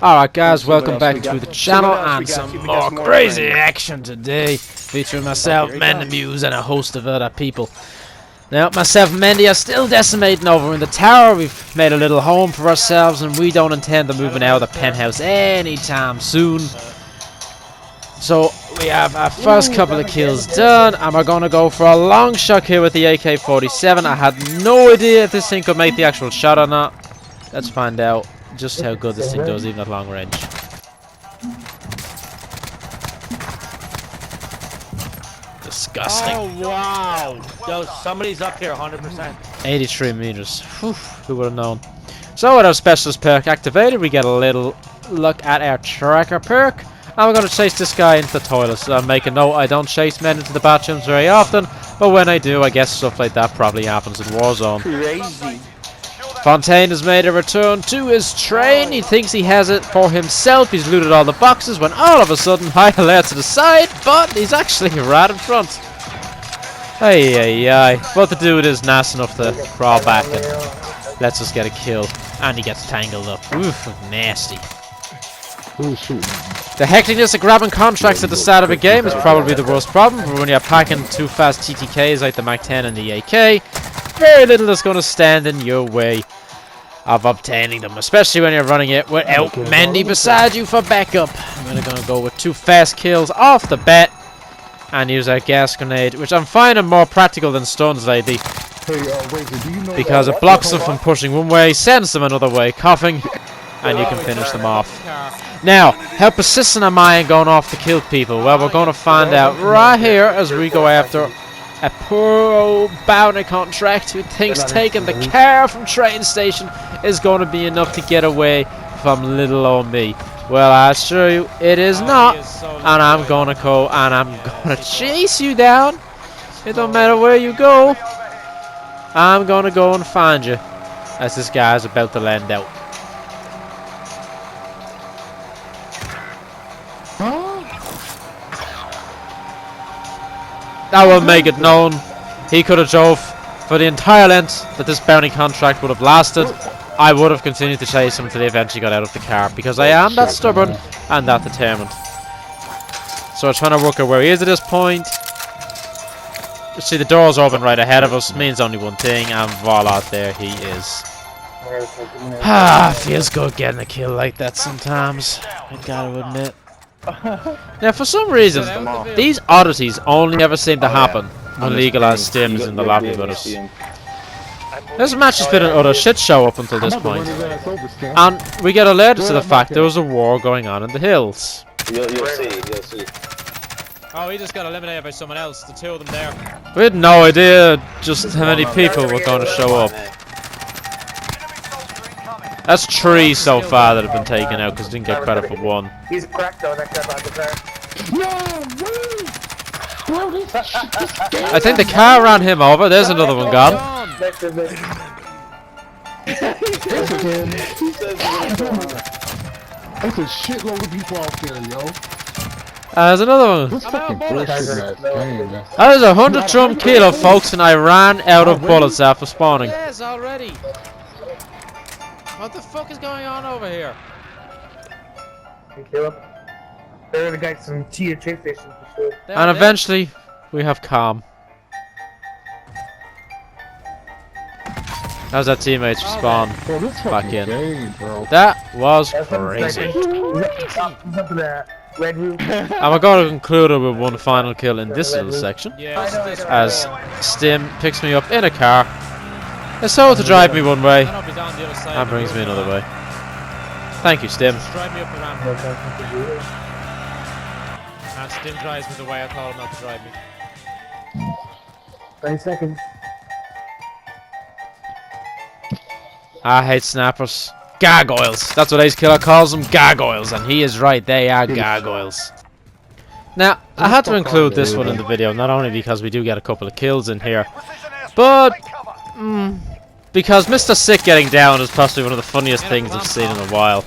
Alright guys, welcome back to the channel and some more crazy action today, featuring myself, Mendamuse, and a host of other people. Now, myself and Mendy are still decimating over in the tower. We've made a little home for ourselves and we don't intend on moving out of the penthouse anytime soon. So, we have our first couple of kills done, and we're going to go for a long shot here with the AK-47. I had no idea if this thing could make the actual shot or not. Let's find out just how good this thing does, even at long range. Disgusting. Oh wow! Yo, somebody's up here, 100%. 83 meters. Whew, who would have known? So with our specialist perk activated, we get a little look at our tracker perk. And we're going to chase this guy into the toilets. I'll make a note, I don't chase men into the bathrooms very often, but when I do, I guess stuff like that probably happens in Warzone. Crazy. Fontaine has made a return to his train. He thinks he has it for himself. He's looted all the boxes when all of a sudden high alert to the side, but he's actually right in front. Hey, but the dude is nice enough to crawl back and lets us get a kill. And he gets tangled up. Oof, nasty. The hecticness of grabbing contracts at the start of a game is probably the worst problem, but when you're packing two fast TTKs like the Mac-10 and the AK, very little is going to stand in your way of obtaining them, especially when you're running it without Mendy beside you for backup. I'm going to go with two fast kills off the bat and use our gas grenade, which I'm finding more practical than stuns lately, because it blocks them from pushing one way, sends them another way, coughing, and you can finish them off. Now, how persistent am I in going off to kill people? Well, we're going to find out right here as we go after a poor old bounty contract who thinks taking the car from train station is going to be enough to get away from little old me. Well, I assure you, it is not, and I'm going to go and I'm going to chase you down. It don't matter where you go. I'm going to go and find you as this guy's about to land out. I will make it known, he could have drove for the entire length that this bounty contract would have lasted. I would have continued to chase him until he eventually got out of the car, because I am that stubborn and that determined. So we're trying to work out where he is at this point. See, the door's open right ahead of us, means only one thing, and voila, there he is. Feels good getting a kill like that sometimes, I gotta admit. Now, for some reason, these oddities only ever seem to happen when legalized stims in the lobby with us. This match has been an utter shit show up until this point, and we get alerted to the fact there was a war going on in the hills. You'll see. Oh, he just got eliminated by someone else. The two of them there. We had no idea just how many people were going to show up. That's 3 so far that have been taken out because didn't get credit for 1. He's cracked on that guy by the car. I think the car ran him over. There's another one gone. Next to me. That's a shitload of people out there, yo. There's another one. This fucking bullshit game, man. That is 100 drum kilo, folks, and I ran out of bullets after spawning. Yes, already. What the fuck is going on over here? Kill him. They're gonna get some tea at train station for sure. And eventually, we have calm. How's that teammates respawn Bro, this back fucking in? game, bro. That was That's what I'm crazy. saying. He's up to that red room. And we're going to conclude it with one final kill in this little section, Yeah, as Stim picks me up in a car. It's told to drive me one way I'll be down the other side. and brings me another way. Thank you, Stim. Just drive me up the ramp. And Stim drives me the way I told him not to drive me. 20 seconds. I hate snappers. Gargoyles. That's what Ace Killer calls them, gargoyles. And he is right, they are gargoyles. Now, I had to include this one in the video, not only because we do get a couple of kills in here, but because Mr. Sick getting down is possibly one of the funniest things I've seen in a while.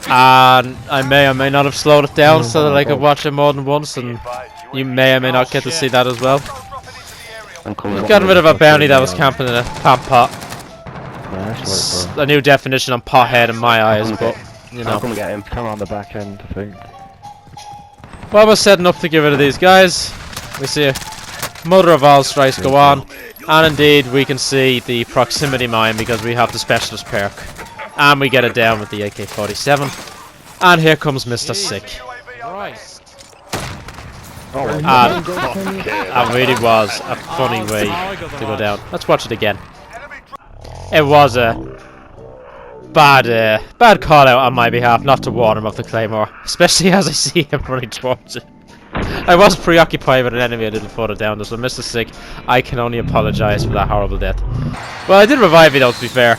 And I may or may not have slowed it down so that I could watch it more than once, and you may or may not get to see that as well. We've gotten rid of a bounty that was camping in a plant pot. It's a new definition on pothead in my eyes, but you know. I'm gonna get him. Come on the back end, I think. Well, we're setting up to get rid of these guys. We see a mother of all strikes go on, and indeed we can see the proximity mine because we have the specialist perk, and we get it down with the AK-47. And here comes Mr. Sick. Christ. Oh, And that really was a funny way to go down. Let's watch it again. It was a bad call out on my behalf not to warn him of the claymore, especially as I see him running towards it. I was preoccupied with an enemy a little further down, so Mr. Sick, I can only apologise for that horrible death. Well, I did revive you though, to be fair.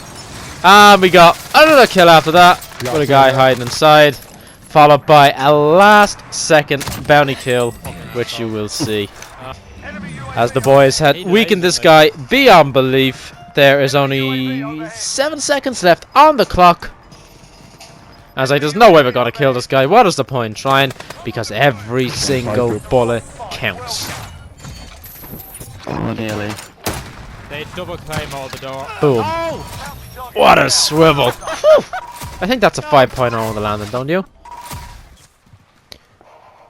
And we got another kill after that, with a guy hiding inside, followed by a last second bounty kill, which you will see. As the boys had weakened this guy beyond belief. There is only 7 seconds left on the clock. I was like, there's no way we're gonna kill this guy. What is the point in trying? Because every single bullet counts. Oh, nearly. They double claim all the door. Boom. Oh! What a swivel. I think that's a 5.0 on the landing, don't you?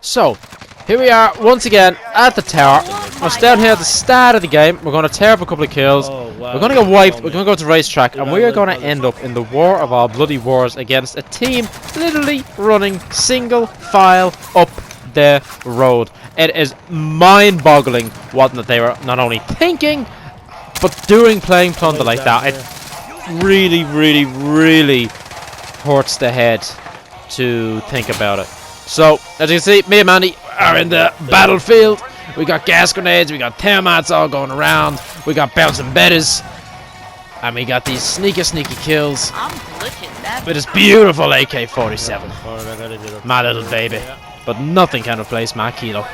So, here we are once again at the tower. We're down here at the start of the game. We're going to tear up a couple of kills. We're going to get wiped. We're going to go to racetrack, and we are going to end up in the war of all bloody wars against a team literally running single file up the road. It is mind-boggling what they were not only thinking, but doing, playing plunder like that. It really, really, really hurts the head to think about it. So, as you can see, me and Mandy are in the battlefield. We got gas grenades, we got thermats all going around, we got bouncing betters, and we got these sneaky kills with this beautiful AK-47. My little baby. But nothing can replace my kilo.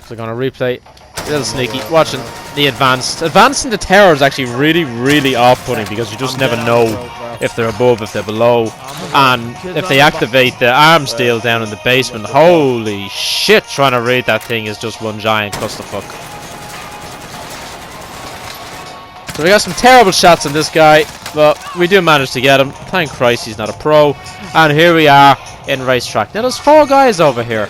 So we're gonna replay a little sneaky, watching the advanced. Advancing the tower is actually really, really off-putting because you just never know if they're above, if they're below, and if they activate the arms deal down in the basement. Holy shit, trying to read that thing is just one giant clusterfuck. So we got some terrible shots on this guy, but we do manage to get him. Thank Christ he's not a pro. And here we are in racetrack. Now there's 4 guys over here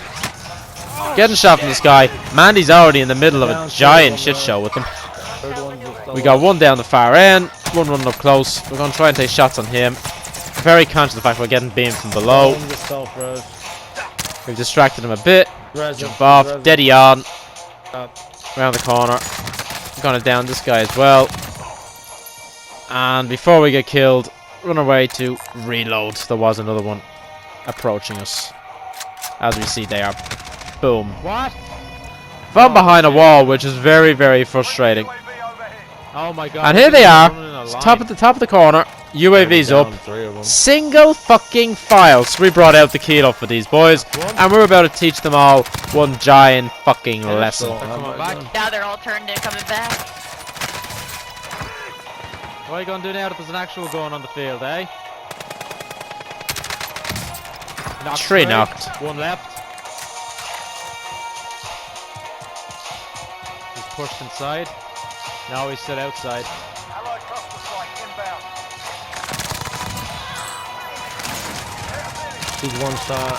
getting shot from this guy. Mandy's already in the middle of a giant shit show with them. We got one down the far end, one running up close. We're going to try and take shots on him. Very conscious of the fact we're getting beamed from below. We've distracted him a bit. Jump off, steady on. Around the corner. We're going to down this guy as well. And before we get killed, run away to reload. There was another one approaching us. As we see there. Boom. What? From behind a wall, which is very, very frustrating. Oh my god. And here they are. It's top of the corner. UAV's up. Single fucking file. So we brought out the kilo for these boys, and we're about to teach them all one giant fucking lesson. Now they're all turned and coming back. What are you gonna do now that there's an actual gun on the field, eh? Knocked 3 knocked. 1 left. He's pushed inside. Now he's still outside. He's 1 shot.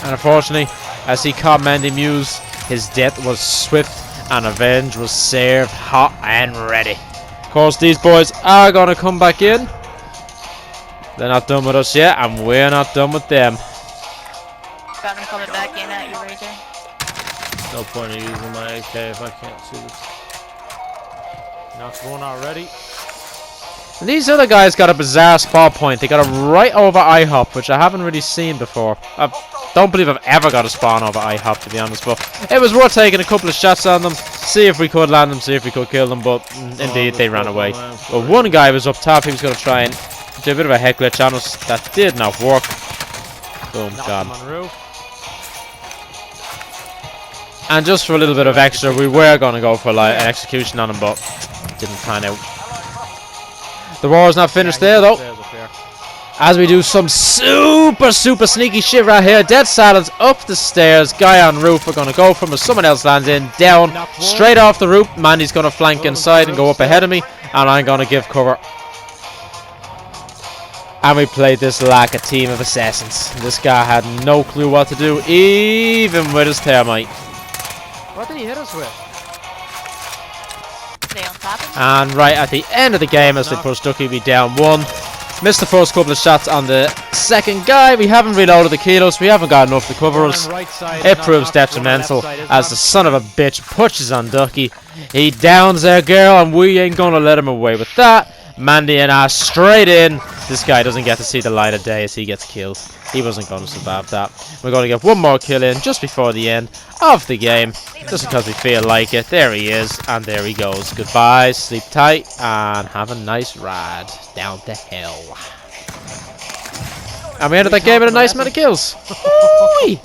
And unfortunately, as he caught Mandy Muse, his death was swift and revenge was served hot and ready. Of course, these boys are going to come back in. They're not done with us yet, and we're not done with them. Got him coming back in at you, Razor. No point in using my AK if I can't see this. Knocked 1 already. And these other guys got a bizarre spawn point. They got it right over IHOP, which I haven't really seen before. I don't believe I've ever got a spawn over IHOP, to be honest, but it was worth taking a couple of shots on them, see if we could land them, see if we could kill them, but indeed they ran away. But one guy was up top. He was going to try and do a bit of a head glitch on us. That did not work. Boom, gone. And just for a little bit of extra, we were going to go for like an execution on him, but it didn't pan out. The war is not finished there, though. As we do some super sneaky shit right here. Dead silence up the stairs. Guy on roof. We're gonna go from where someone else lands in. Down. Straight off the roof. Mandy's gonna flank inside and go up ahead of me. And I'm gonna give cover. And we played this like a team of assassins. This guy had no clue what to do, even with his thermite. What did he hit us with? Stay on top of me. And right at the end of the game, as they push Ducky, we down 1. Missed the first couple of shots on the second guy. We haven't reloaded the kilos. We haven't got enough to cover us. It proves detrimental as the son of a bitch pushes on Ducky. He downs their girl, and we ain't gonna let him away with that. Mandy and I straight in. This guy doesn't get to see the light of day as he gets killed. He wasn't going to survive that. We're going to get one more kill in just before the end of the game, just because we feel like it. There he is, and there he goes. Goodbye, sleep tight, and have a nice ride down to hell. And we ended that game with a nice amount of kills. Woo-wee!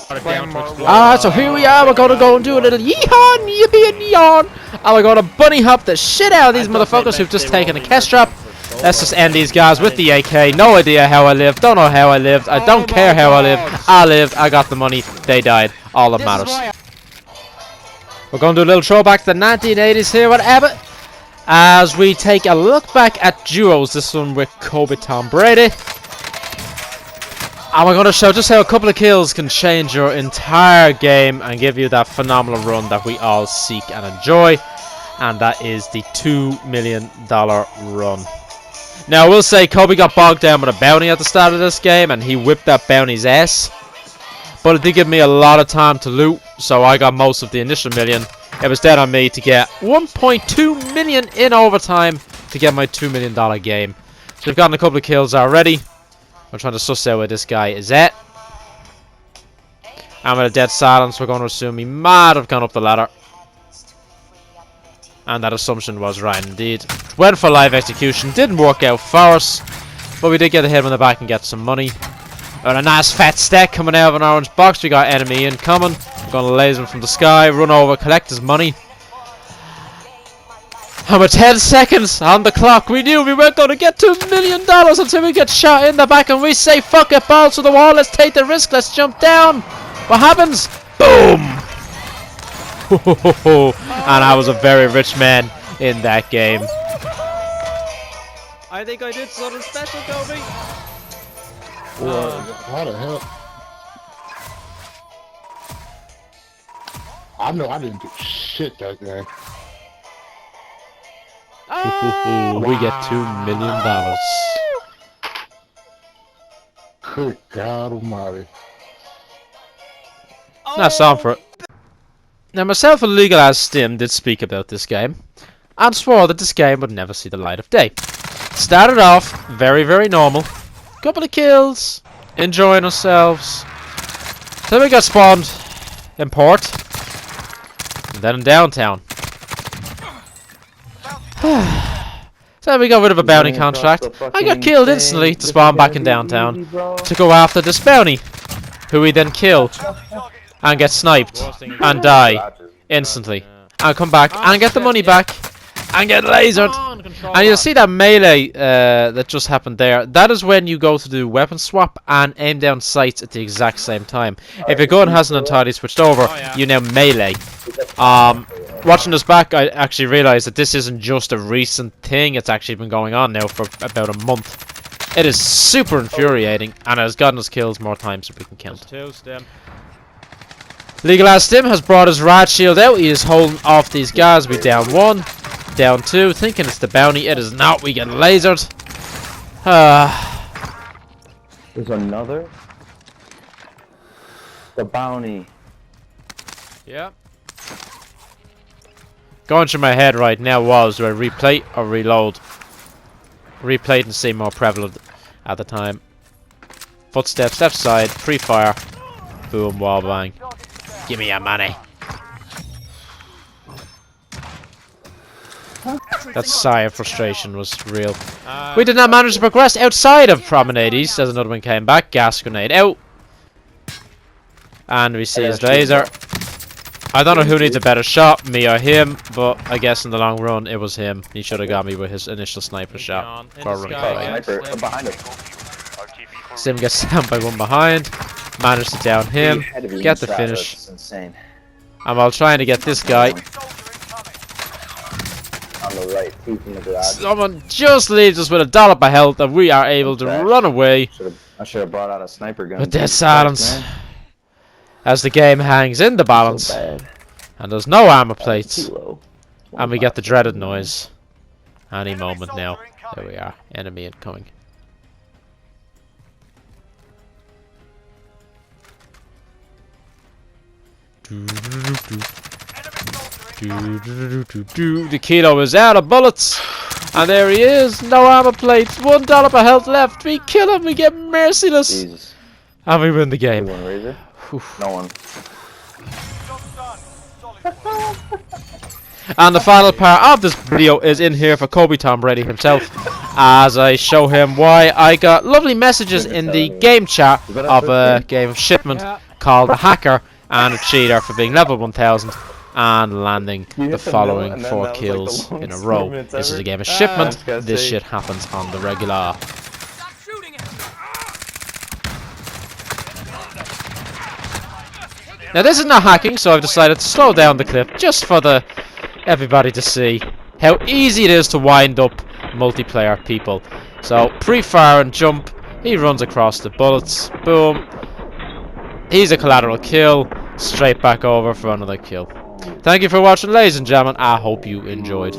Alright, so here we are. We're going to go and do a little yeehaw, yippee, and yawn. And we're going to bunny hop the shit out of these motherfuckers who've just taken a cash drop. Let's just end these guys with the AK. No idea how I lived. Don't know how I lived. I don't care how I lived. I lived. I got the money. They died. All that matters. We're going to do a little throwback to the 1980s here with Abbott. As we take a look back at duos. This one with Kobe Tom Brady. And we're going to show just how a couple of kills can change your entire game and give you that phenomenal run that we all seek and enjoy. And that is the $2 million run. Now, I will say Kobe got bogged down with a bounty at the start of this game, and he whipped that bounty's ass. But it did give me a lot of time to loot, so I got most of the initial million. It was dead on me to get 1.2 million in overtime to get my $2 million game. So we've gotten a couple of kills already. I'm trying to suss out where this guy is at. And with a dead silence, we're going to assume he might have gone up the ladder. And that assumption was right indeed. Went for live execution, didn't work out for us. But we did get a hit on the back and get some money. And a nice fat stack coming out of an orange box. We got enemy incoming. We're going to laser him from the sky, run over, collect his money. And with 10 seconds on the clock, we knew we weren't going to get $2 million until we get shot in the back. And we say, fuck it, balls to the wall, let's take the risk, let's jump down. What happens? Boom! And I was a very rich man in that game. I think I did something special, Kobe. How the hell? I know I didn't do shit that game. We get $2 million. Good God Almighty. That's on for it. Now, myself and Legal as Stim did speak about this game, and swore that this game would never see the light of day. Started off very normal, couple of kills, enjoying ourselves. Then we got spawned in port, and then in downtown. So we got rid of a bounty contract. I got killed instantly to spawn back in downtown to go after this bounty, who we then kill and get sniped and die instantly and come back and get the money back and get lasered. And you'll see that melee that just happened there. That is when you go to do weapon swap and aim down sights at the exact same time. If your gun hasn't entirely switched over, you now melee. Watching this back, I actually realized that this isn't just a recent thing. It's actually been going on now for about a month. It is super infuriating, and it has gotten us kills more times than we can count. Legal as Stim has brought his rad shield out. He is holding off these guys. We down 1, down 2, thinking it's the bounty. It is not. We get lasered. There's another. The bounty. Yeah. Going through my head right now was, do I replay or reload? Replay and seem more prevalent at the time. Footsteps left side, pre-fire. Boom, wall bang. Give me your money. That sigh of frustration was real. We did not manage to progress outside of Promenade East as another one came back. Gas grenade out. And we see his laser. I don't know who needs a better shot, me or him, but I guess in the long run it was him. He should have got me with his initial sniper shot. In For the running sky away. again. Sniper, behind us. Sim gets down by one behind. Managed to down him. Ahead of you, Get the Razor, finish. It's insane. And while trying to get this guy, On the right, he's in the garage. someone just leaves us with a dollop of health and we are able to run away I should have brought out a sniper gun. with this Jesus silence. Christ, man. As the game hangs in the balance. So bad. And there's no armor plates. Too low. And we get the dreaded noise. Any moment now. There we are. Enemy incoming. The kilo is out of bullets. And there he is. No armor plates. $1 per health left. We kill him. We get merciless. Jesus. And we win the game. Anyone, Razor? No one. And the final part of this video is in here for Kobe Tom Brady himself, as I show him why I got lovely messages in the game chat of a game of shipment called a hacker and a cheater for being level 1000 and landing the following 4 kills in a row. This is a game of shipment. This shit happens on the regular. Now this is not hacking, so I've decided to slow down the clip just for everybody to see how easy it is to wind up multiplayer people. So pre-fire and jump, he runs across the bullets, boom. He's a collateral kill, straight back over for another kill. Thank you for watching, ladies and gentlemen. I hope you enjoyed.